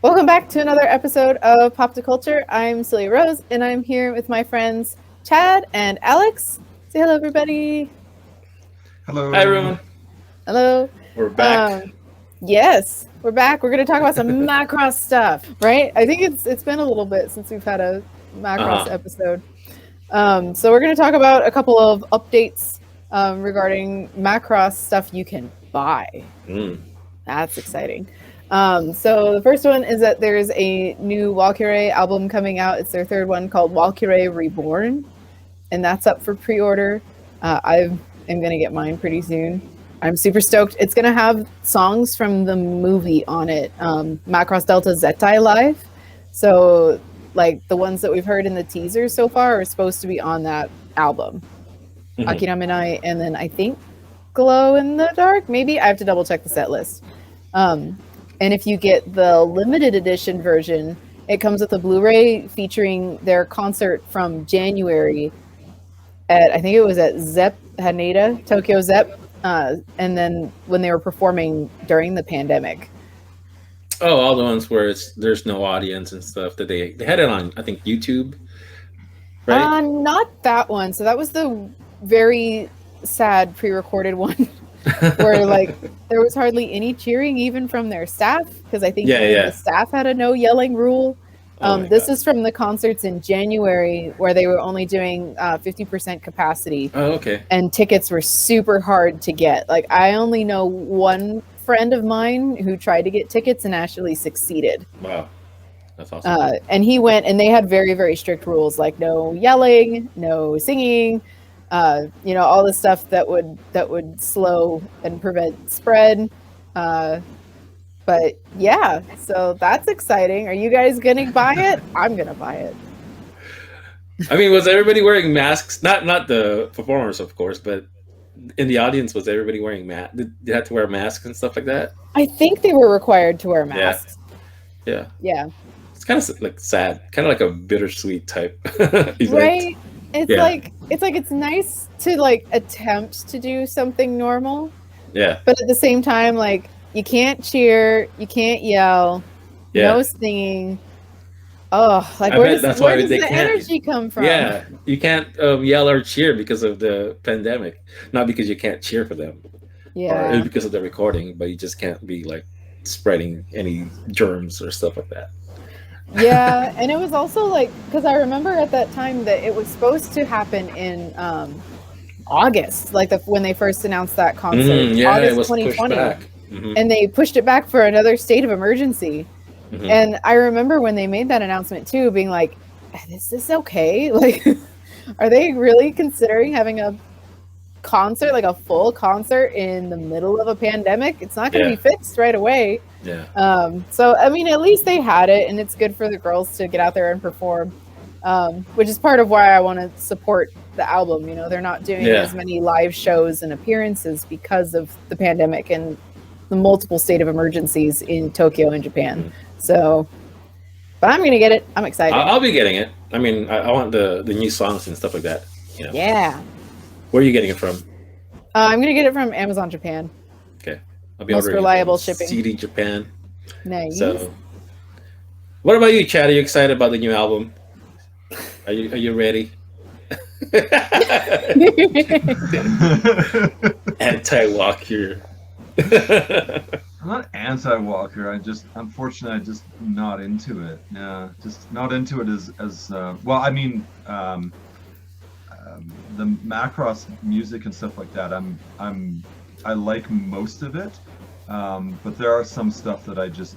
Welcome back to another episode of Pop to Culture. I'm Celia Rose, and I'm here with my friends Chad and Alex. Say hello, everybody. Hello. Hi, everyone. Hello. We're back. Yes, we're back. We're going to talk about some Macross stuff, right? I think it's been a little bit since we've had a Macross episode. So we're going to talk about a couple of updates regarding Macross stuff you can buy. That's exciting. So the first one is that there's a new Valkyrie album coming out. It's their third one called Valkyrie Reborn, and that's up for pre-order. I am going to get mine pretty soon. I'm super stoked. It's going to have songs from the movie on it, Macross Delta Zetai Live. So like the ones that we've heard in the teasers so far are supposed to be on that album. Akira Minai, and then I think Glow in the Dark, maybe. I have to double check the set list. And if you get the limited edition version, it comes with a Blu-ray featuring their concert from January at, I think it was at Zepp Haneda, Tokyo Zepp, and then when they were performing during the pandemic. Oh, all the ones where there's no audience and stuff. That they had it on, I think, YouTube, right? Not that one. So that was the very sad pre-recorded one. Where like there was hardly any cheering even from their staff, because I think the staff had a no yelling rule. This is from the concerts in January where they were only doing 50% capacity. Oh, okay. And tickets were super hard to get. Like I only know one friend of mine who tried to get tickets and actually succeeded. Wow, that's awesome. And he went, and they had very, very strict rules, like no yelling, no singing. All the stuff that would slow and prevent spread. But yeah, so that's exciting. Are you guys gonna buy it? I'm gonna buy it. I mean, was everybody wearing masks? Not the performers, of course, but in the audience, was everybody wearing masks? Did they have to wear masks and stuff like that? I think they were required to wear masks. Yeah. It's kind of like sad, kind of like a bittersweet type event. Right? It's nice to like attempt to do something normal. Yeah. But at the same time, like you can't cheer, you can't yell, no singing. Oh, like where does the energy come from? Yeah, you can't yell or cheer because of the pandemic, not because you can't cheer for them. Yeah. Or because of the recording, but you just can't be like spreading any germs or stuff like that. Yeah, and it was also like, because I remember at that time that it was supposed to happen in August, like when they first announced that concert, August it was 2020, pushed back. And they pushed it back for another state of emergency. And I remember when they made that announcement too, being like, "Is this okay? Like, are they really considering having a concert, like a full concert, in the middle of a pandemic? It's not going to be fixed right away." Yeah. So I mean, at least they had it, and it's good for the girls to get out there and perform, which is part of why I want to support the album. You know, they're not doing as many live shows and appearances because of the pandemic and the multiple state of emergencies in Tokyo and Japan. So, but I'm gonna get it. I'm excited. I'll be getting it. I mean, I want the new songs and stuff like that. You know. Yeah. Where are you getting it from? I'm gonna get it from Amazon Japan. Okay. I'll be most reliable shipping. CD Japan. Nice. So, what about you, Chad? Are you excited about the new album? Are you ready? Anti-Walker. I'm not anti-Walker. Unfortunately, I'm just not into it. Yeah, just not into it as well. I mean, the Macross music and stuff like that. I like most of it, but there are some stuff that I just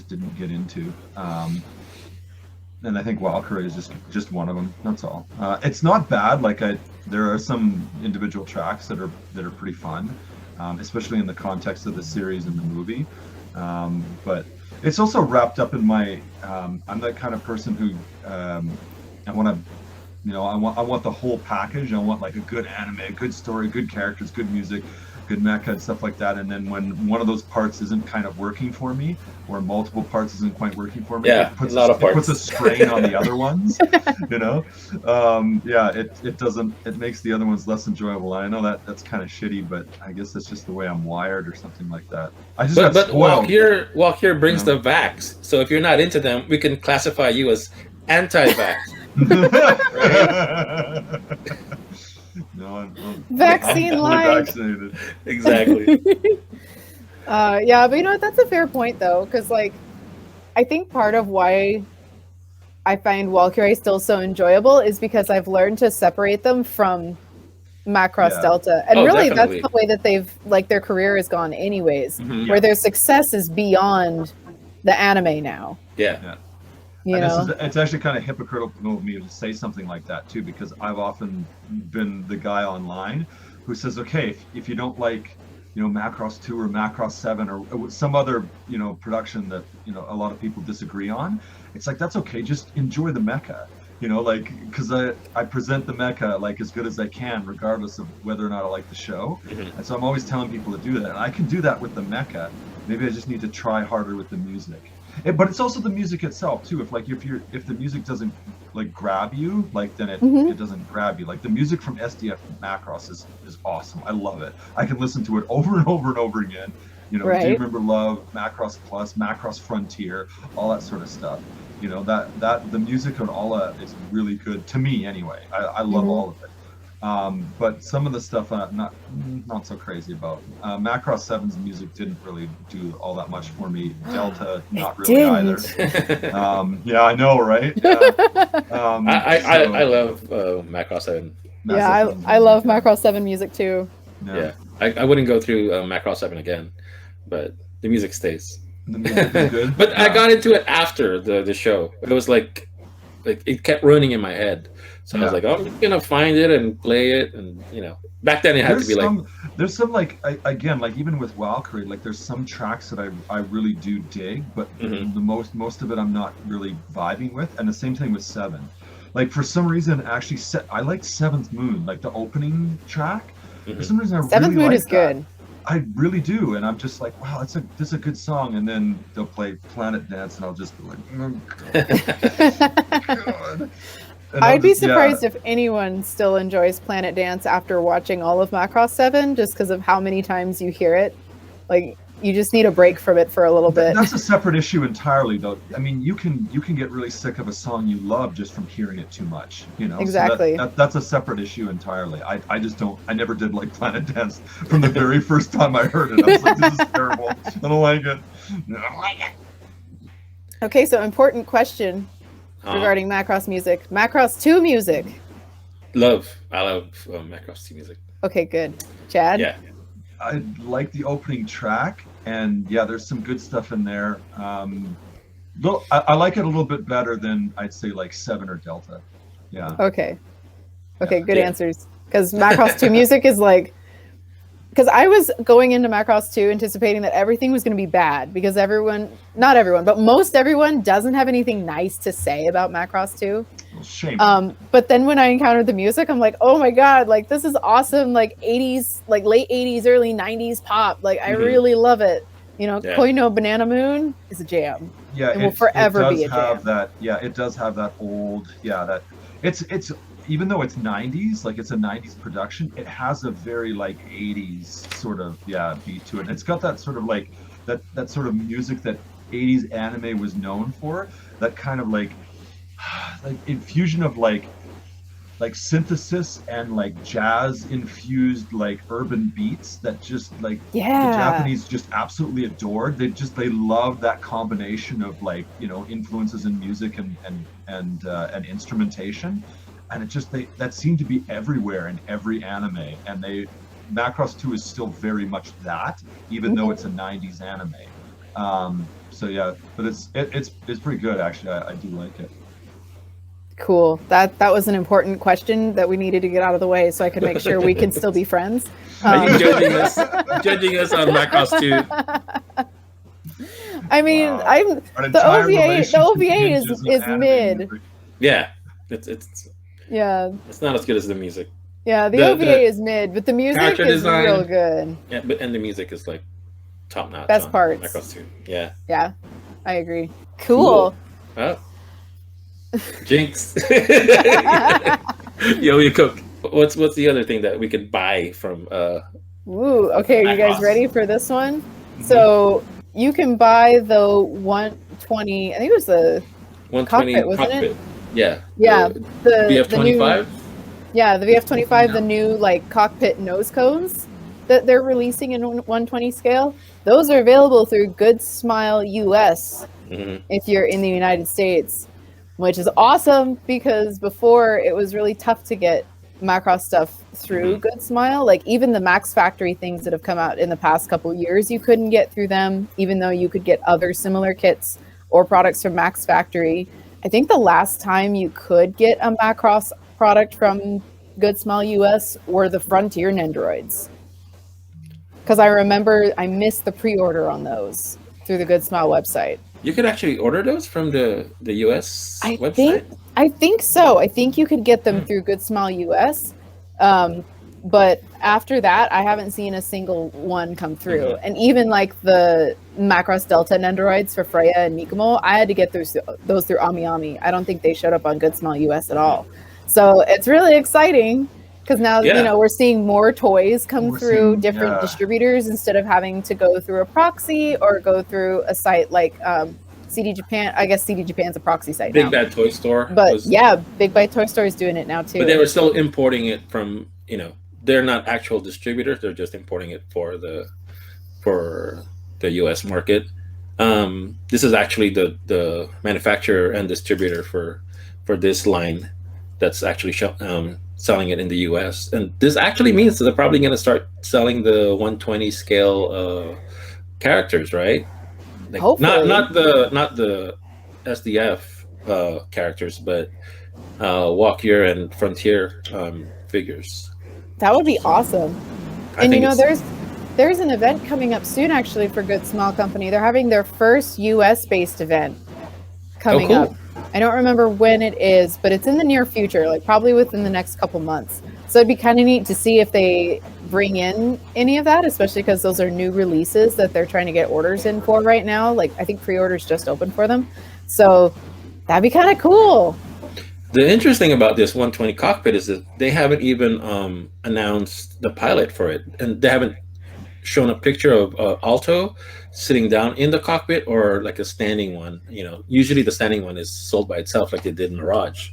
didn't get into. And I think Valkyrie is just one of them. That's all. It's not bad. Like there are some individual tracks that are pretty fun. Especially in the context of the series and the movie, but it's also wrapped up in my. I'm that kind of person who I want to, I want the whole package. I want like a good anime, a good story, good characters, good music, good mecha and stuff like that. And then when one of those parts isn't kind of working for me, or multiple parts isn't quite working for me, Yeah, it puts a puts a strain on the other ones. You know, it makes the other ones less enjoyable. I know that's kind of shitty, but I guess that's just the way I'm wired or something like that. I just got But spoiled. Walk here brings You know? the vax. So if you're not into them, we can classify you as anti-vax. No, I'm Vaccine fully like. vaccinated. Exactly. Yeah, but you know what? That's a fair point though, because like, I think part of why I find Valkyrie still so enjoyable is because I've learned to separate them from Macross Yeah. Delta, and Oh, really definitely. that's the way that they've like their career has gone anyways, Mhm. where their success is beyond the anime now. Yeah. You And know, it's actually kind of hypocritical of me to say something like that too, because I've often been the guy online who says, okay, if you don't like, Macross 2 or Macross 7 or some other, production that, a lot of people disagree on, it's like, that's okay, just enjoy the mecha. Because I present the mecha like as good as I can, regardless of whether or not I like the show. Mhm. And so I'm always telling people to do that. And I can do that with the mecha. Maybe I just need to try harder with the music. But it's also the music itself too. If the music doesn't like grab you, like then it doesn't grab you. Like the music from SDF Macross is awesome. I love it. I can listen to it over and over and over again. Do you remember Love, Macross Plus, Macross Frontier, all that sort of stuff. That the music on all that is really good to me anyway. I love all of it. But some of the stuff not so crazy about. Macross 7's music didn't really do all that much for me. Delta, not really either. Yeah, I know, right? Yeah. I love Macross 7. yeah, I love Macross 7 music too. Yeah. I wouldn't go through Macross 7 again, but the music stays. The music is good. But I got into it after the show. It was like it kept running in my head. So I was like, I'm gonna find it and play it, and back then it had to be there's some like again, like even with Valkyrie, like there's some tracks that I really do dig, but the most of it I'm not really vibing with, and the same thing with 7. Like for some reason, actually, I like 7th Moon, like the opening track. For some reason, I 7th really Moon like is good. I really do, and I'm just like, wow, this is a good song. And then they'll play Planet Dance, and I'll just be like, oh, God. I'd be surprised if anyone still enjoys Planet Dance after watching all of Macross 7, just because of how many times you hear it. Like, you just need a break from it for a little bit. That's a separate issue entirely, though. I mean, you can get really sick of a song you love just from hearing it too much. Exactly. So that's a separate issue entirely. I just don't. I never did like Planet Dance from the very first time I heard it. I was like, this is terrible. I don't like it. I don't like it. Okay, so important question regarding Macross music. Macross 2 music. I love Macross 2 music. Okay, good. Chad? Yeah. I like the opening track, and yeah, there's some good stuff in there. Though I like it a little bit better than I'd say like 7 or Delta. Yeah. Okay, good answers. Because Macross 2 music is like, because I was going into Macross 2 anticipating that everything was going to be bad, because not everyone, but most everyone doesn't have anything nice to say about Macross 2. Well, shame. But then when I encountered the music, I'm like, oh my God, like this is awesome, like 80s, like late 80s, early 90s pop. Like I really love it. Koi no Banana Moon is a jam. Yeah, it will forever be a jam. It does have that old, that it's even though it's 90s, like it's a 90s production, it has a very like 80s sort of beat to it. And it's got that sort of like that sort of music that 80s anime was known for, that kind of like infusion of like synthesis and like jazz infused like urban beats that just like the Japanese just absolutely adored. They love that combination of like influences in music and instrumentation, and that seemed to be everywhere in every anime. And Macross 2 is still very much that, even though it's a 90s anime. So yeah, but it's pretty good actually. I do like it. Cool. That was an important question that we needed to get out of the way, so I could make sure we can still be friends. Are you judging us on Macross 2? I mean, the OVA is mid. Yeah, it's not as good as the music. Yeah, the The OVA is mid, but the music character is design- real good. yeah, but and the music is like top notch. Best on parts. Macross 2. Yeah. Yeah, I agree. Cool. Oh. Jinx. Yo, you cook. What's the other thing that we could buy from Ooh, okay, are you guys Macross? ready for this one? Mm-hmm. So you can buy the 120. I think it was the 120 cockpit, wasn't cockpit. it? Yeah. Yeah, The the VF25? Yeah, the VF25, Yeah. the new like cockpit nose cones that they're releasing in 120 scale. Those are available through Good Smile US Mhm. if you're in the United States, which is awesome because before it was really tough to get Macross stuff through Good Smile. Like even the Max Factory things that have come out in the past couple years, you couldn't get through them, even though you could get other similar kits or products from Max Factory. I think the last time you could get a Macross product from Good Smile US were the Frontier Nendoroids. Because I remember I missed the pre-order on those through the Good Smile website. You could actually order those from the US website? I think so. I think you could get them through Good Smile US. But after that, I haven't seen a single one come through. And even like the Macross Delta Nendoroids for Freya and Mikomo, I had to get those through Ami Ami. I don't think they showed up on Good Smile US at all. So it's really exciting because now you know we're seeing more toys come through different distributors instead of having to go through a proxy or go through a site like CD Japan. I guess CD Japan's a proxy site now. Big Bad Toy Store. But yeah, Big Bad Toy Store is doing it now too. But they were still importing it from, they're not actual distributors. They're just importing it for the US market. This is actually the manufacturer and distributor for this line that's actually selling it in the US. And this actually means that they're probably going to start selling the 120 scale characters, right? Like, hopefully. Not the SDF characters, but Walkier and Frontier figures. That would be awesome. I And think there's an event coming up soon actually for Good Small Company. They're having their first US based event coming cool. up. I don't remember when it is, but it's in the near future, like probably within the next couple months. So it'd be kind of neat to see if they bring in any of that, especially because those are new releases that they're trying to get orders in for right now. Like I think pre-orders just opened for them. So that'd be kind of cool. The interesting about this 120 cockpit is that they haven't even announced the pilot for it, and they haven't shown a picture of Alto sitting down in the cockpit or like a standing one. Usually the standing one is sold by itself, like they did in Mirage.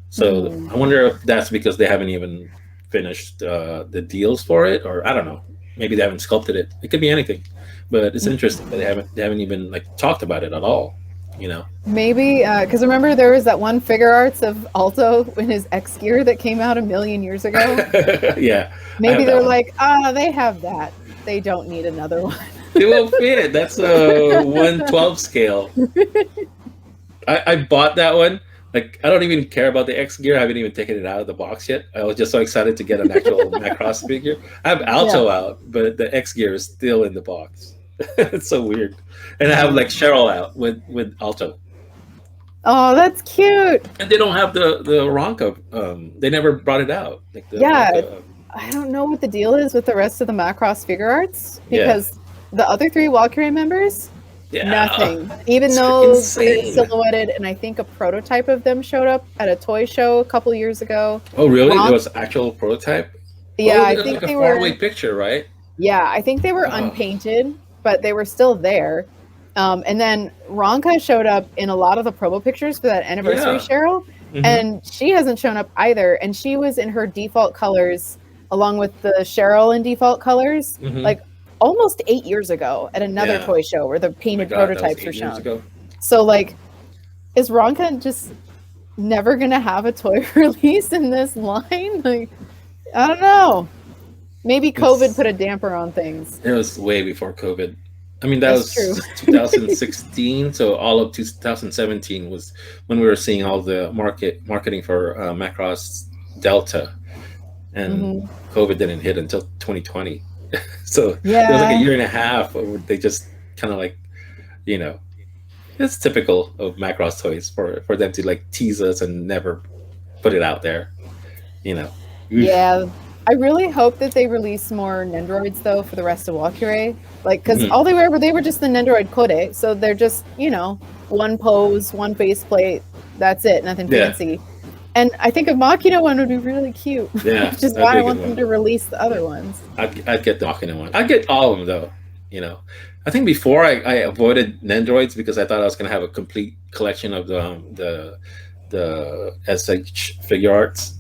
So I wonder if that's because they haven't even finished the deals for it, or I don't know. Maybe they haven't sculpted it. It could be anything, but it's interesting that they haven't even like talked about it at all. Maybe because remember there was that one figure arts of Alto in his X gear that came out 1,000,000 years ago. Yeah. Maybe they're like, they have that. They don't need another one. It won't fit. That's a 112 scale. I bought that one. Like, I don't even care about the X gear. I haven't even taken it out of the box yet. I was just so excited to get an actual Macross figure. I have Alto out, but the X gear is still in the box. It's so weird. And I have like Cheryl out with Alto. Oh, that's cute. And they don't have the Ronka. They never brought it out. Like Ronka, I don't know what the deal is with the rest of the Macross figure arts because the other 3 Valkyrie members, nothing. Even though they're silhouetted, and I think a prototype of them showed up at a toy show a couple years ago. Oh, really? There was actual prototype? Yeah, I think like they a were faraway picture, right? Yeah, I think they were unpainted, but they were still there. And then Ronka showed up in a lot of the promo pictures for that anniversary Cheryl, and she hasn't shown up either. And she was in her default colors along with the Cheryl in default colors, like almost 8 years ago at another toy show where the painted prototypes were shown. So like, is Ronka just never gonna have a toy release in this line? Like, I don't know. Maybe COVID put a damper on things. It was way before COVID. I mean, that's was 2016, so all of 2017 was when we were seeing all the marketing for Macross Delta, and COVID didn't hit until 2020. So it was like a year and a half where they just kind of like, it's typical of Macross toys for them to like tease us and never put it out there, Yeah, I really hope that they release more Nendoroids though for the rest of Valkyrie. Like, because all they were just the Nendoroid Kode, so they're just one pose, one faceplate, that's it, nothing fancy. And I think a Machina one would be really cute. Yeah, which is why I want them to release the other ones. I'd get the Machina one. I'd get all of them though. I think before I avoided Nendoroids because I thought I was going to have a complete collection of the SH figure arts.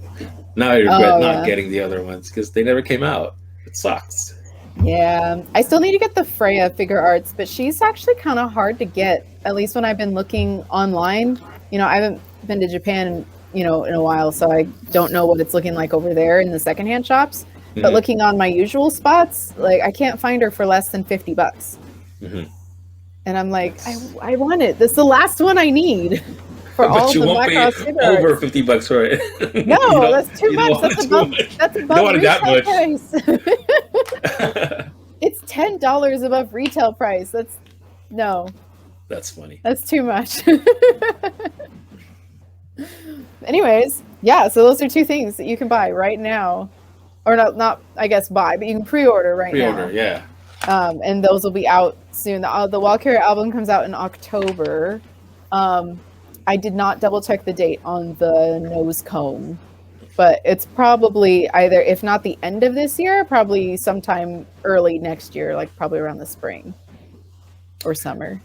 Now I regret not getting the other ones because they never came out. It sucks. Yeah, I still need to get the Freya figure arts, but she's actually kind of hard to get. At least when I've been looking online. I haven't been to Japan, in a while, so I don't know what it's looking like over there in the secondhand shops. But looking on my usual spots, like I can't find her for less than $50. And I'm like, I want it. This is the last one I need. For but all you the won't pay over $50 for it. No, that's too much. That's above retail price. It's $10 above retail price. That's funny. That's too much. Anyways, yeah, so those are two things that you can buy right now. Or not I guess buy, but you can pre-order now. Pre-order, yeah. And those will be out soon. The Valkyrie album comes out in October. I did not double check the date on the nose cone, but it's probably either, if not the end of this year, probably sometime early next year, like probably around the spring or summer.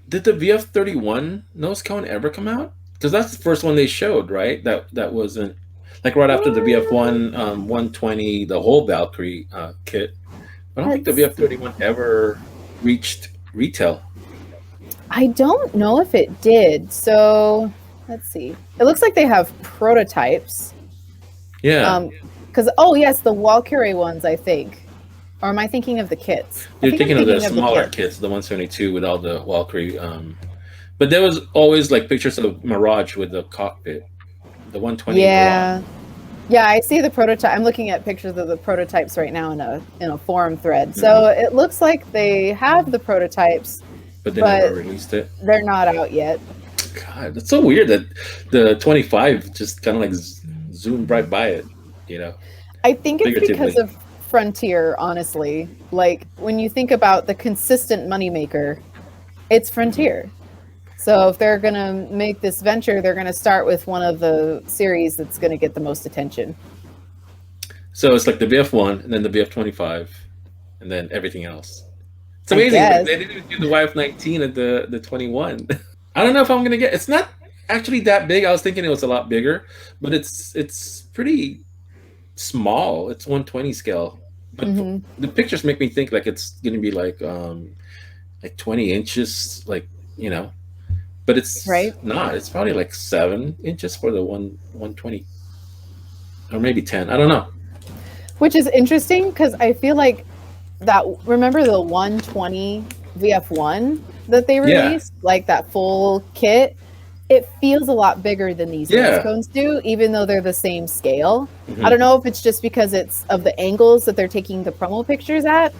Did the VF31 nose cone ever come out? Because that's the first one they showed, right? That wasn't like right after the VF1 120, the whole Valkyrie kit. I don't think the VF31 ever reached retail. I don't know if it did. So let's see. It looks like they have prototypes. Yeah. Because yes, the Valkyrie ones, I think. Or am I thinking of the kits? You're thinking of the smaller kits, the 172 with all the Valkyrie. But there was always like pictures of Mirage with the cockpit, the 120. Yeah. Mirage. Yeah, I see the prototype. I'm looking at pictures of the prototypes right now in a forum thread. So it looks like they have the prototypes. But they never released it. They're not out yet. God, it's so weird that the 25 just kind of like zoomed right by it, I think it's because of Frontier, honestly. Like, when you think about the consistent moneymaker, it's Frontier. So if they're going to make this venture, they're going to start with one of the series that's going to get the most attention. So it's like the VF1, and then the VF25, and then everything else. It's amazing. They didn't even do the YF19 at the 21. I don't know if I'm gonna get. It's not actually that big. I was thinking it was a lot bigger, but it's pretty small. It's 120 scale, but the pictures make me think like it's gonna be like 20 inches, like But it's not. It's probably like 7 inches for the 120, or maybe 10. I don't know. Which is interesting because I feel like. Remember the 120 VF1 that they released, like that full kit? It feels a lot bigger than these nose cones do, even though they're the same scale. I don't know if it's just because it's of the angles that they're taking the promo pictures at,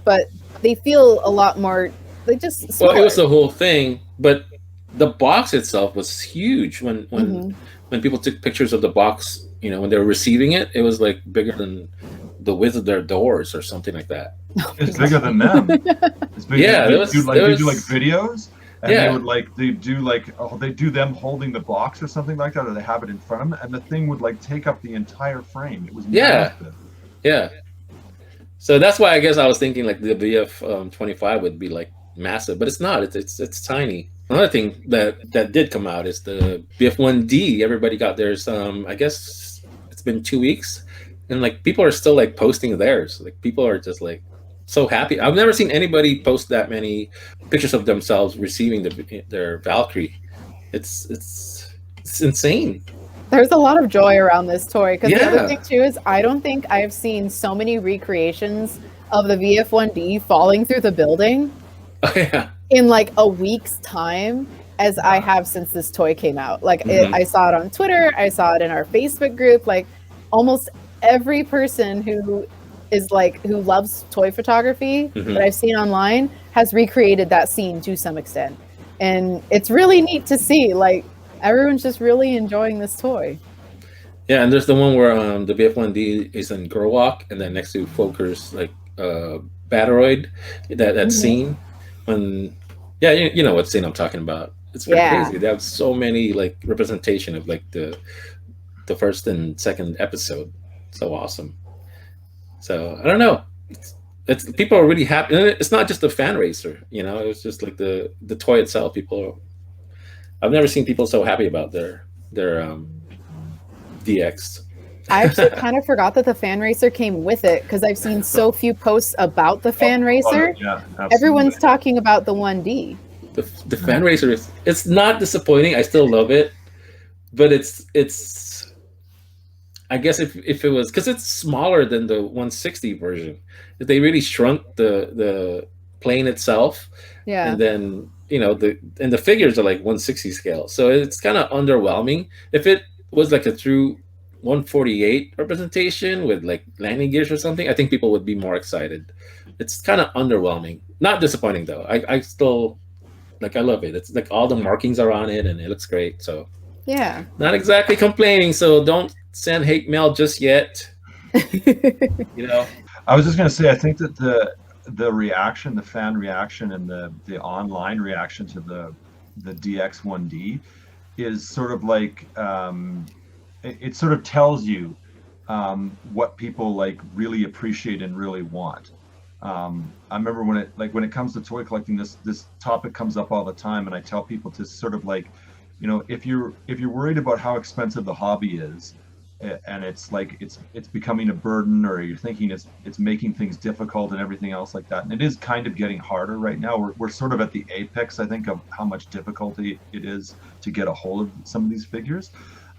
but they feel a lot more. They just smaller. Well, it was the whole thing, but the box itself was huge when people took pictures of the box. When they were receiving it, it was like bigger than the width of their doors or something like that. It's bigger than them. It's bigger. They do like videos, and they do them holding the box or something like that, or they have it in front of them, and the thing would like take up the entire frame. It was massive. Yeah. So that's why I guess I was thinking like the VF 25 would be like massive, but it's not. It's tiny. Another thing that did come out is the VF1D. Everybody got theirs. I guess it's been 2 weeks. And like people are still like posting theirs. Like people are just like so happy. I've never seen anybody post that many pictures of themselves receiving their Valkyrie. It's insane. There's a lot of joy around this toy because the other thing too is I don't think I've seen so many recreations of the VF1D falling through the building in like a week's time as I have since this toy came out. Like I saw it on Twitter, I saw it in our Facebook group. Like almost every person who loves toy photography that I've seen online has recreated that scene to some extent. And it's really neat to see, like everyone's just really enjoying this toy. Yeah, and there's the one where the VF1D is in Gerwalk, and then next to Foker's like Battoroid, that Mhm. scene when, yeah, you know what scene I'm talking about. It's pretty Yeah. crazy. They have so many like representation of like the first and second episode. So awesome. So I don't know. It's people are really happy. And it's not just the fan racer, you know. It's just like the toy itself. I've never seen people so happy about their DX. I actually kind of forgot that the fan racer came with it because I've seen so few posts about the fan racer. Yeah, absolutely. Everyone's talking about the 1D. The fan racer is, it's not disappointing. I still love it, but it's I guess if it was, because it's smaller than the 160 version. If they really shrunk the plane itself, Yeah. and then the figures are like 160 scale, so it's kind of underwhelming. If it was like a true 148 representation with like landing gears or something, I think people would be more excited. It's kind of underwhelming. Not disappointing though. I still like, I love it. It's like all the markings are on it and it looks great. So Yeah. not exactly complaining. So don't send hate mail just yet. I was just going to say, I think that the reaction, the fan reaction, and the online reaction to the DX1D is sort of like it sort of tells you what people like really appreciate and really want. I remember when it comes to toy collecting, this topic comes up all the time, and I tell people to sort of like, if you're worried about how expensive the hobby is, and it's like it's becoming a burden, or you're thinking it's making things difficult and everything else like that, and it is kind of getting harder right now. We're sort of at the apex, I think, of how much difficulty it is to get a hold of some of these figures.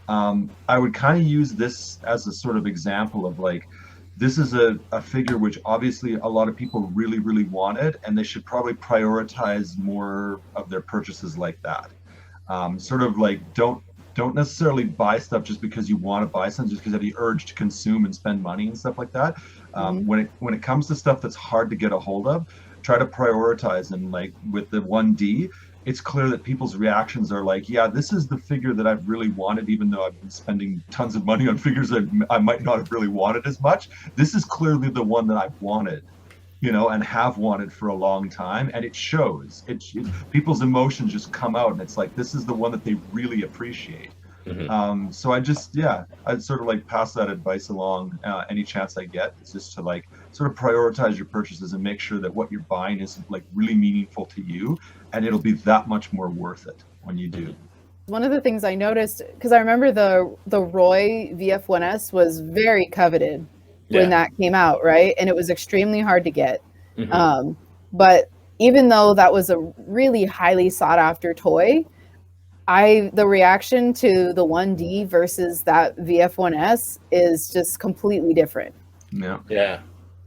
I would kind of use this as a sort of example of like, this is a figure which obviously a lot of people really, really wanted, and they should probably prioritize more of their purchases like that. Sort of like, don't necessarily buy stuff just because you want to buy something, just because of the urge to consume and spend money and stuff like that. When it comes to stuff that's hard to get a hold of, try to prioritize. And like with the 1D, it's clear that people's reactions are like, yeah, this is the figure that I've really wanted, even though I've been spending tons of money on figures I might not have really wanted as much. This is clearly the one that I've wanted, and have wanted for a long time, and it shows. People's emotions just come out, and it's like, this is the one that they really appreciate. So I'd sort of like pass that advice along any chance I get. It's just to like sort of prioritize your purchases and make sure that what you're buying is like really meaningful to you, and it'll be that much more worth it when you do. One of the things I noticed, because I remember the Roy VF1S was very coveted when that came out, right? And it was extremely hard to get. But even though that was a really highly sought after toy, the reaction to the 1D versus that VF1S is just completely different. Yeah.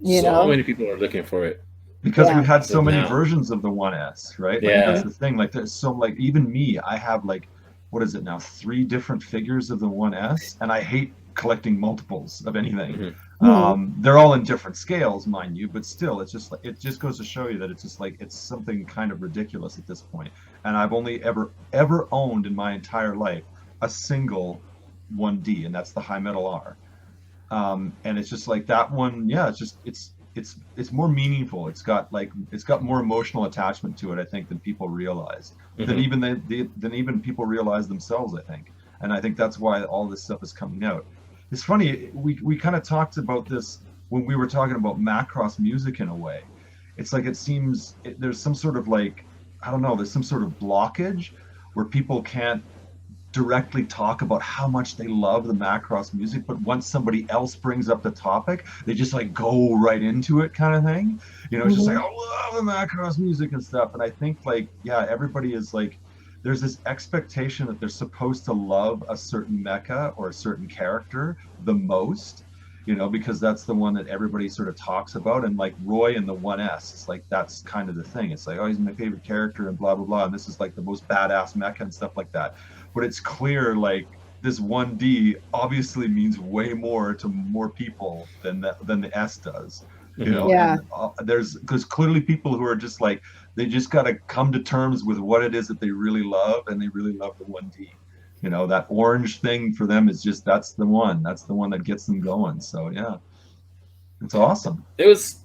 So many people are looking for it. Because we've had so many versions of the 1S, right? Like, that's the thing. Like, there's so, like, even me, I have like, what is it now, 3 different figures of the 1S, and I hate collecting multiples of anything. They're all in different scales, mind you, but still, it's just like, it just goes to show you that it's just like, it's something kind of ridiculous at this point. And I've only ever owned in my entire life a single 1D, and that's the High Metal R. And it's just like that one, it's more meaningful. It's got more emotional attachment to it, I think, than people realize, than even people realize themselves, I think. And I think that's why all this stuff is coming out. It's funny, we kind of talked about this when we were talking about Macross music in a way. It's like, it seems there's some sort of like, I don't know, there's some sort of blockage where people can't directly talk about how much they love the Macross music, but once somebody else brings up the topic, they just like go right into it, kind of thing. It's just like, I love the Macross music and stuff. And I think like, everybody is like, there's this expectation that they're supposed to love a certain mecha or a certain character the most, because that's the one that everybody sort of talks about. And like Roy in the 1S, it's like, that's kind of the thing. It's like, oh, he's my favorite character and blah, blah, blah. And this is like the most badass mecha and stuff like that. But it's clear, like, this 1D obviously means way more to more people than the S does. There's, because clearly people who are just like, they just got to come to terms with what it is that they really love, and they really love the 1D. You know, that orange thing for them is just, that's the one that gets them going. So yeah, it's awesome. It was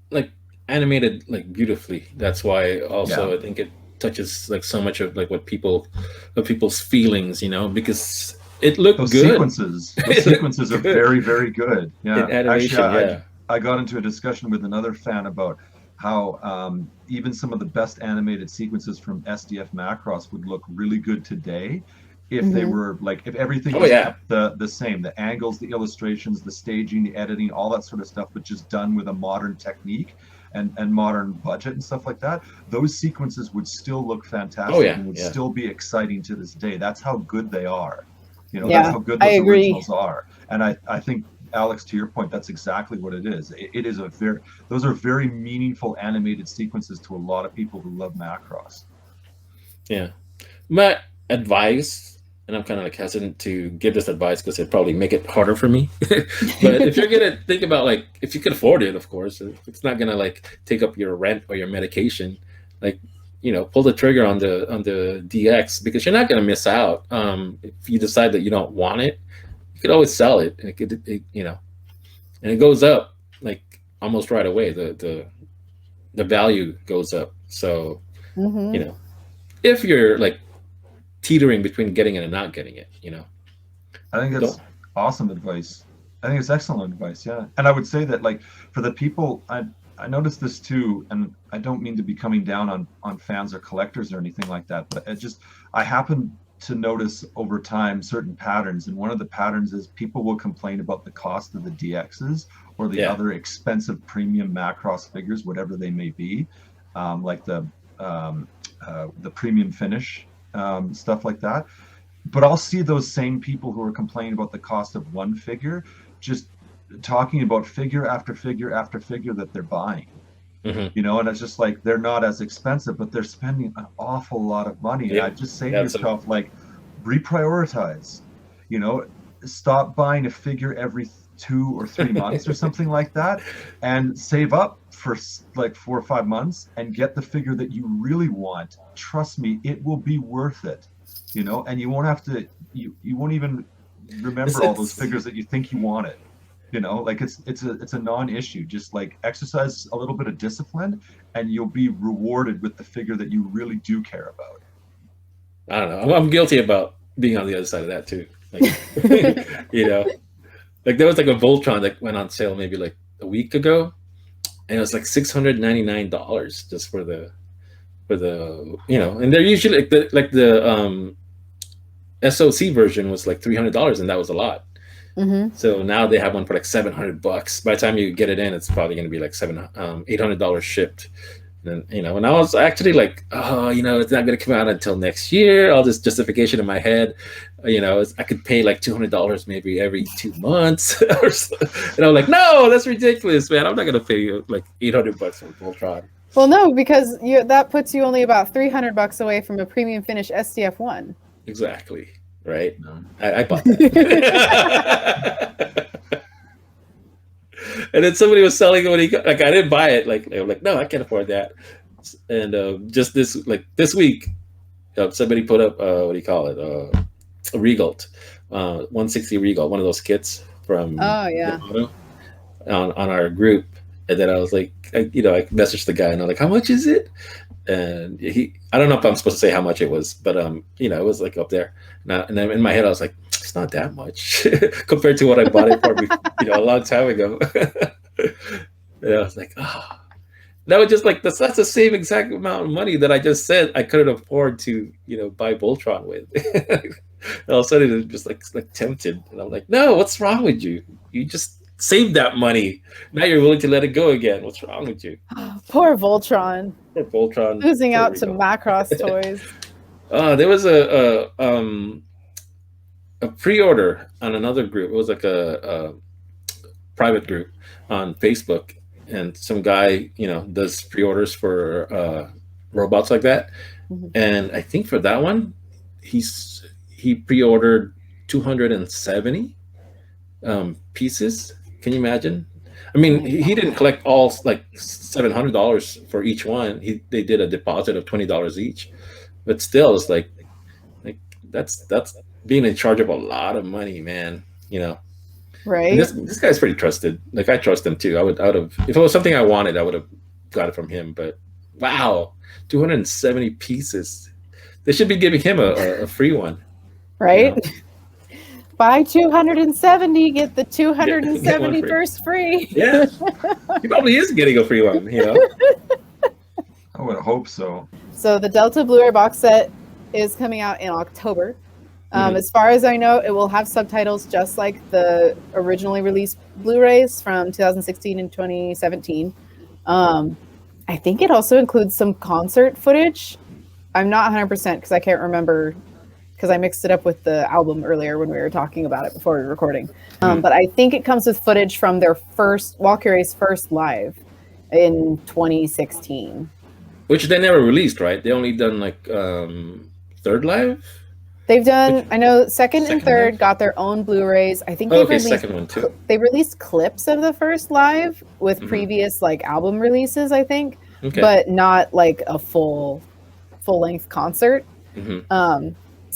like animated like beautifully. That's why also Yeah. I think it touches like so much of like of people's feelings, because it looked Those good. sequences, It looked are good very, very good. in Yeah, actually, animation. Yeah. I got into a discussion with another fan about how even some of the best animated sequences from SDF Macross would look really good today if they Mhm. were like, if everything Oh was yeah. kept the same, the angles, the illustrations, the staging, the editing, all that sort of stuff, but just done with a modern technique and modern budget and stuff like that. Those sequences would still look Oh fantastic yeah. and would Yeah. still be exciting to this day. That's how good they are. You know, that's Yeah, how good I those agree. originals are. And I think, Alex, to your point, that's exactly what it is. It is a very, those are very meaningful animated sequences to a lot of people who love Macross. Yeah. My advice, and I'm kind of like hesitant to give this advice because it'd probably make it harder for me. But if you're gonna think about like if you can afford it, of course, it's not gonna like take up your rent or your medication. Like, pull the trigger on the DX because you're not gonna miss out. If you decide that you don't want it, you could always sell it, and and it goes up like almost right away. The value goes up. So you Mhm. know, if you're like teetering between getting it and not getting it, I think don't. that's awesome advice. I think it's excellent advice. Yeah. And I would say that like for the people, I noticed this too, and I don't mean to be coming down on fans or collectors or anything like that, but I happen to notice over time certain patterns, and one of the patterns is people will complain about the cost of the DXs or the Yeah. other expensive premium Macross figures, whatever they may be, like um, the premium finish, stuff like that. But I'll see those same people who are complaining about the cost of one figure just talking about figure after figure after figure that they're buying. Hmm. You know, and it's just like they're not as expensive, but they're spending an awful lot of money. And I Yep. just say to That's a. yourself, like, reprioritize, you know, stop buying a figure every 2 or 3 months or something like that, and save up for like 4 or 5 months and get the figure that you really want. Trust me, it will be worth it, you know, and you won't have to, you won't even It's remember all those it's figures that you think you wanted. You know, like it's a non-issue. Just like exercise a little bit of discipline and you'll be rewarded with the figure that you really do care about. I don't know. I'm guilty about being on the other side of that too. Like, you know, like there was like a Voltron that went on sale maybe like a week ago, and it was like $699 just for the and they're usually like the SOC version was like $300, and that was a lot. Mhm. So now they have one for like $700. By the time you get it in, it's probably going to be like $800 shipped. And and I was actually like, oh, it's not going to come out until next year. All this justification in my head, I could pay like $200 maybe every 2 months, or so. And I'm like, no, that's ridiculous, man. I'm not going to pay like $800 for Voltron. Well, no, because that puts you only about $300 away from a premium finish SDF one. Exactly. Right. No. I bought that. And then somebody was selling it when like I didn't buy it. Like I'm like, no, I can't afford that. And just this week, somebody put up what do you call it? A Regal, 160 Regal, one of those kits from Oh yeah. Yamato on our group. And then I was like, I messaged the guy and I'm like, how much is it? And I don't know if I'm supposed to say how much it was, but it was like up there. And then in my head, I was like, it's not that much compared to what I bought it for, a long time ago. And I was like, oh, that was just like that's the same exact amount of money that I just said I couldn't afford to, buy Voltron with. And all of a sudden, it was just like tempted, and I'm like, no, what's wrong with you? You just saved that money. Now you're willing to let it go again. What's wrong with you? Poor Voltron. Poor Voltron Losing out to Regal. Macross toys. There was a pre-order on another group. It was like a private group on Facebook, and some guy does pre-orders for robots like that. Mhm. And I think for that one, he pre-ordered 270 pieces. Can you imagine? I mean, he didn't collect all like $700 for each one. They did a deposit of $20 each, but still, it's like that's being in charge of a lot of money, man. You know, and Right? this guy's pretty trusted. Like I trust him too. I would have if it was something I wanted, I would have got it from him. But wow, 270 pieces. They should be giving him a free one. Right? You know? Buy 270, get the Get one 271st free. Yeah, he probably is getting a free one. You know. I would hope so. So the Delta Blu-ray box set is coming out in October. Mhm. As far as I know, it will have subtitles just like the originally released Blu-rays from 2016 and 2017. I think it also includes some concert footage. I'm not 100% because I can't remember because I mixed it up with the album earlier when we were talking about it before we were recording. But I think it comes with footage from their first, Walkyray's first live in 2016. Which they never released, right? They only done like third live. They've done, I know, second and Second they've live? got their own Blu-rays. I think Oh, they've okay, released second one too. they released clips of the first live with Mhm. previous like album releases, I think, Okay. but not like a full length concert. Mhm.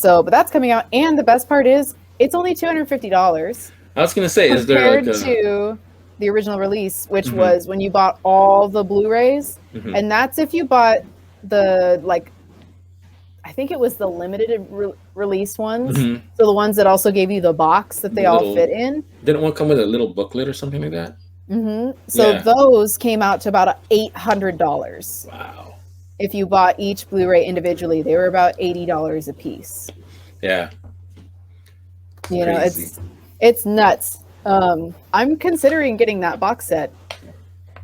But that's coming out, and the best part is it's only $250 I was gonna say, is there compared like a? to the original release, which Mhm. was when you bought all the Blu-rays, Mhm. and that's if you bought the like. I think it was the limited release ones. Mhm. So the ones that also gave you the box that they The all little- fit in. Didn't one come with a little booklet or something like that? So Yeah. those came out to about $800. Wow. If you bought each Blu-ray individually, they were about $80 a piece. Yeah. You know, Crazy. it's nuts. I'm considering getting that box set.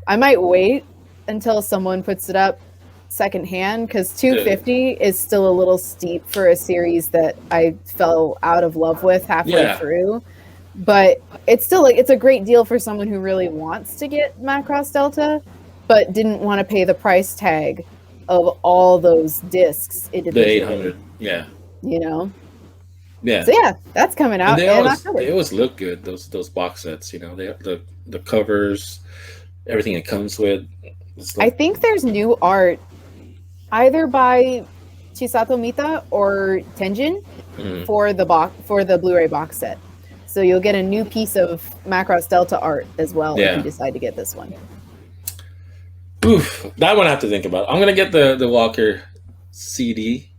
I might wait until someone puts it up secondhand because $250 is still a little steep for a series that I fell out of love with halfway Yeah. through. But it's still like it's a great deal for someone who really wants to get Macross Delta, but didn't want to pay the price tag of all those discs The individually. 800. Yeah. You know, Yeah. so yeah, that's coming out And in October. they always look good. Those box sets, you know, the covers, everything it comes with. It's I like, think there's new art either by Chisato Mita or Tenjin mhm. for the Blu-ray box set. So you'll get a new piece of Macross Delta art as well Yeah. if you decide to get this one. Oof, that one I have to think about. I'm gonna get the Walker CD,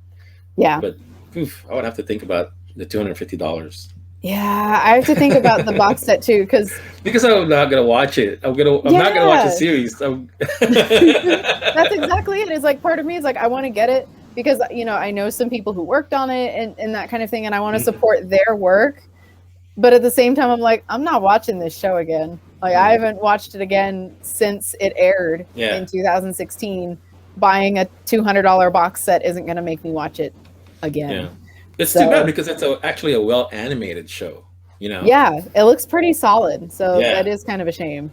Yeah. but oof, I would have to think about the $250 Yeah, I have to think about the box set too because because I'm not gonna watch it. I'm not gonna watch the Yeah. series. that's exactly it. It's like part of me is like I want to get it because you know I know some people who worked on it and that kind of thing, and I want to Mhm. support their work. But at the same time, I'm like I'm not watching this show again. Like I haven't watched it again since it aired Yeah. in 2016. Buying a $200 box set isn't going to make me watch it again. Yeah, it's So- too bad because it's actually a well animated show. You know. Yeah, it looks pretty solid. So Yeah. that is kind of a shame.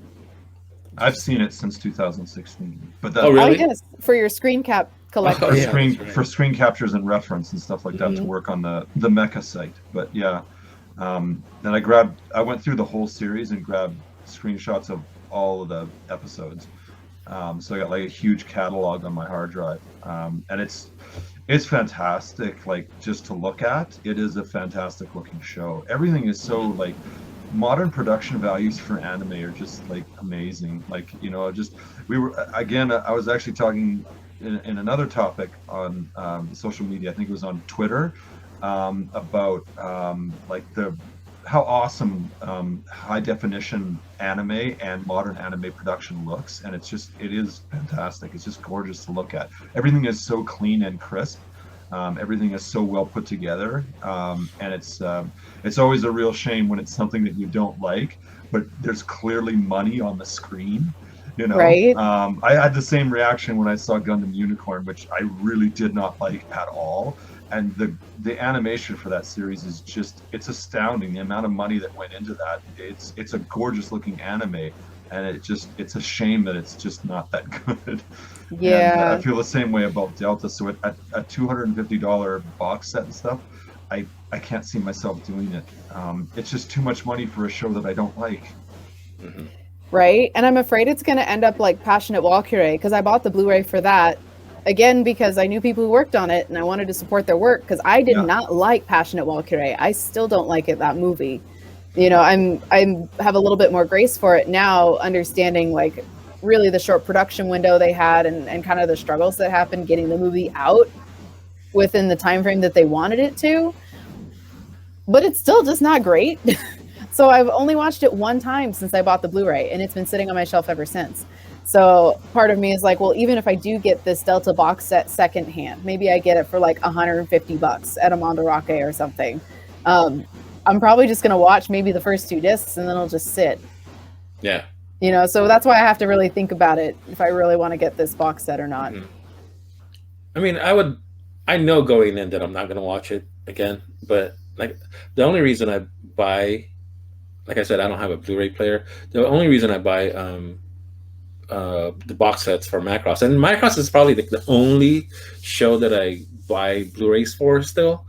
I've seen it since 2016, but that Oh, really? Oh yes, for your screen cap collection. Oh, for yeah, screen that's right. for screen captures and reference and stuff like that to Mhm. work on the Mecha site. But yeah, then I went through the whole series and grabbed screenshots of all of the episodes. So I got like a huge catalog on my hard drive, and it's fantastic. Like just to look at, it is a fantastic looking show. Everything is so like modern production values for anime are just like amazing. Like you know, I was actually talking in another topic on social media. I think it was on Twitter about like how awesome high definition anime and modern anime production looks, and it is fantastic. It's just gorgeous to look at. Everything is so clean and crisp. Everything is so well put together, and it's always a real shame when it's something that you don't like, but there's clearly money on the screen. You know, Right. I had the same reaction when I saw Gundam Unicorn, which I really did not like at all. And the animation for that series is it's astounding. The amount of money that went into that. It's a gorgeous looking anime, and it's a shame that it's just not that good. Yeah. And, I feel the same way about Delta. So at a $250 box set and stuff, I can't see myself doing it. It's just too much money for a show that I don't like. Right? And I'm afraid it's going to end up like Passionate Walkure because I bought the Blu-ray for that again, because I knew people who worked on it and I wanted to support their work, because I did not like Passionate Valkyrie. I still don't like it, that movie. You know, I have a little bit more grace for it now, understanding like really the short production window they had and kind of the struggles that happened getting the movie out within the time frame that they wanted it to. But it's still just not great. So I've only watched it one time since I bought the Blu-ray, and it's been sitting on my shelf ever since. So part of me is like, well, even if I do get this Delta box set secondhand, maybe I get it for like $150 at a Mondarake or something. I'm probably just going to watch maybe the first 2 discs and then it'll just sit. Yeah. You know, so that's why I have to really think about it if I really want to get this box set or not. Mm-hmm. I mean, I know going in that I'm not going to watch it again, but like the only reason I buy, like I said, I don't have a Blu-ray player. The only reason I buy the box sets for Macross, and Macross is probably the only show that I buy Blu-rays for still.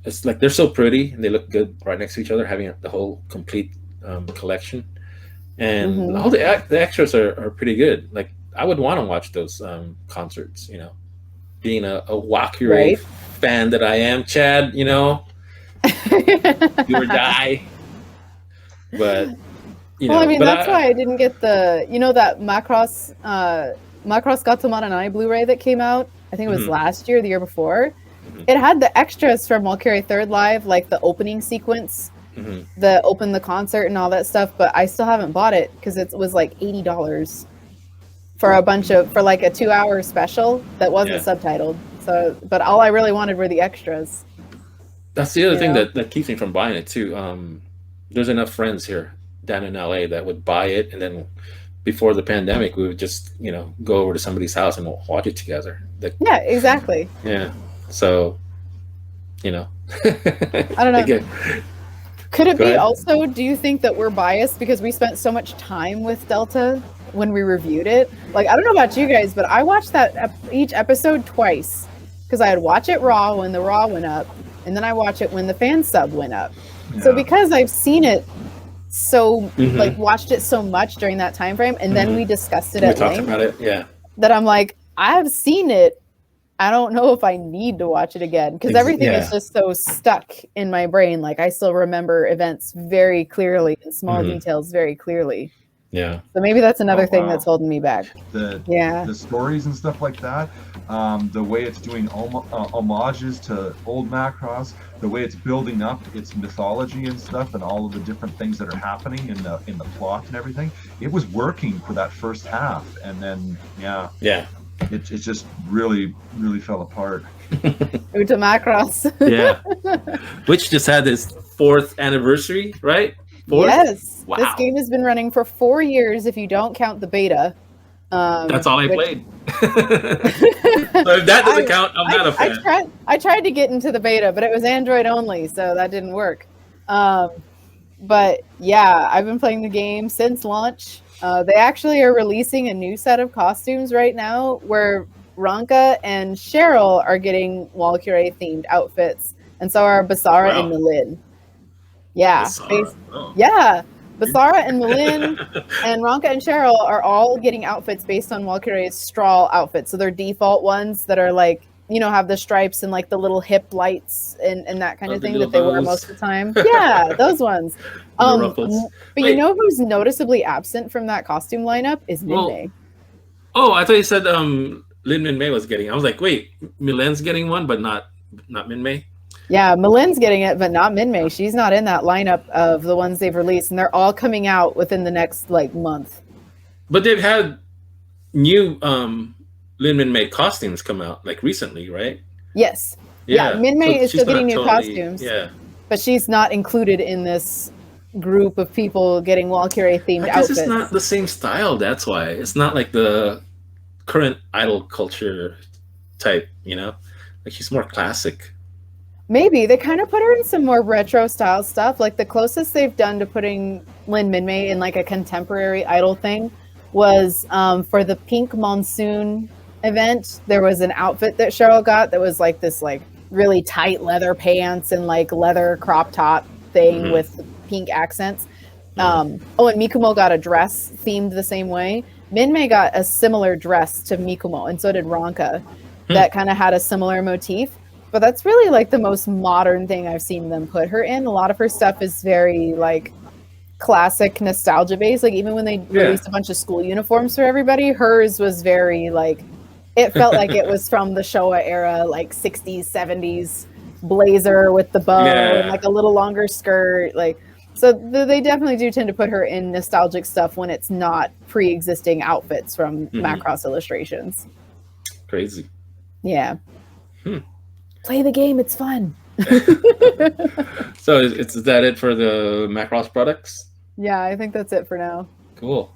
It's like they're so pretty and they look good right next to each other, having the whole complete collection, and all the extras are pretty good. Like I would want to watch those concerts, you know, being a Valkyrie fan that I am, Chad, you know, do or die. But you know, well, I mean, that's why I didn't get the, you know, that Macross Gatomaranai Blu-ray that came out. I think it was last year, the year before. It had the extras from Valkyrie Third Live, like the opening sequence, the open the concert and all that stuff. But I still haven't bought it because it was like $80 for like a 2-hour special that wasn't subtitled. So, but all I really wanted were the extras. That's the other thing that keeps me from buying it too. There's enough friends here down in LA that would buy it, and then before the pandemic, we would just, you know, go over to somebody's house and we'll watch it together. Yeah, exactly. Yeah. So, you know, I don't know. Could it be also, do you think that we're biased because we spent so much time with Delta when we reviewed it? Like, I don't know about you guys, but I watched each episode twice because I'd watch it raw when the raw went up, and then I watch it when the fan sub went up. Yeah. So because I've seen it so, like, watched it so much during that time frame, and then we discussed it at length. We talked about it, that I'm like, I've seen it. I don't know if I need to watch it again because everything is just so stuck in my brain. Like I still remember events very clearly and small details very clearly. Yeah. So maybe that's another thing that's holding me back. The stories and stuff like that, the way it's doing homages to old Macross, the way it's building up its mythology and stuff, and all of the different things that are happening in the plot and everything. It was working for that first half, and then it just really fell apart. Uta Macross. Yeah. Which just had its 4th anniversary, right? 4th? Yes. Wow. This game has been running for 4 years if you don't count the beta. That's all I played. So if that doesn't count, I'm not a fan. I tried to get into the beta, but it was Android only, so that didn't work. But yeah, I've been playing the game since launch. They actually are releasing a new set of costumes right now where Ranka and Cheryl are getting Valkyrie themed outfits, and so are Basara and Malin. Yeah. Basara and Malin and Ranka and Cheryl are all getting outfits based on Valkyrie's Strahl outfits. So they're default ones that are like, you know, have the stripes and like the little hip lights and that kind of thing that they wear most of the time. Yeah, those ones. But you know who's noticeably absent from that costume lineup is Min-Mei. Oh, I thought you said Lin Min-Mei was getting it. I was like, wait, Milen's getting one, but not Min-Mei? Yeah, Malin's getting it, but not Min-Mei. She's not in that lineup of the ones they've released, and they're all coming out within the next like month. But they've had new Lin Min-Mei costumes come out like recently, right? Yes. Yeah, Min-Mei is still getting new costumes. Yeah. But she's not included in this group of people getting Valkyrie themed outfits. It's not the same style, that's why. It's not like the current idol culture type, you know? Like she's more classic. Maybe. They kind of put her in some more retro style stuff. Like the closest they've done to putting Lin Min-Mei in like a contemporary idol thing was for the Pink Monsoon event. There was an outfit that Cheryl got that was like this like really tight leather pants and like leather crop top thing with pink accents. And Mikumo got a dress themed the same way. Minmay got a similar dress to Mikumo, and so did Ronka, that kind of had a similar motif. But that's really like the most modern thing I've seen them put her in. A lot of her stuff is very like classic nostalgia based. Like even when they released a bunch of school uniforms for everybody, hers was very like, it felt like it was from the Showa era, like 60s, 70s blazer with the bow and like a little longer skirt. Like, so they definitely do tend to put her in nostalgic stuff when it's not pre-existing outfits from Macross Illustrations. Crazy. Yeah. Play the game, it's fun. So is that it for the Macross products? Yeah, I think that's it for now. Cool.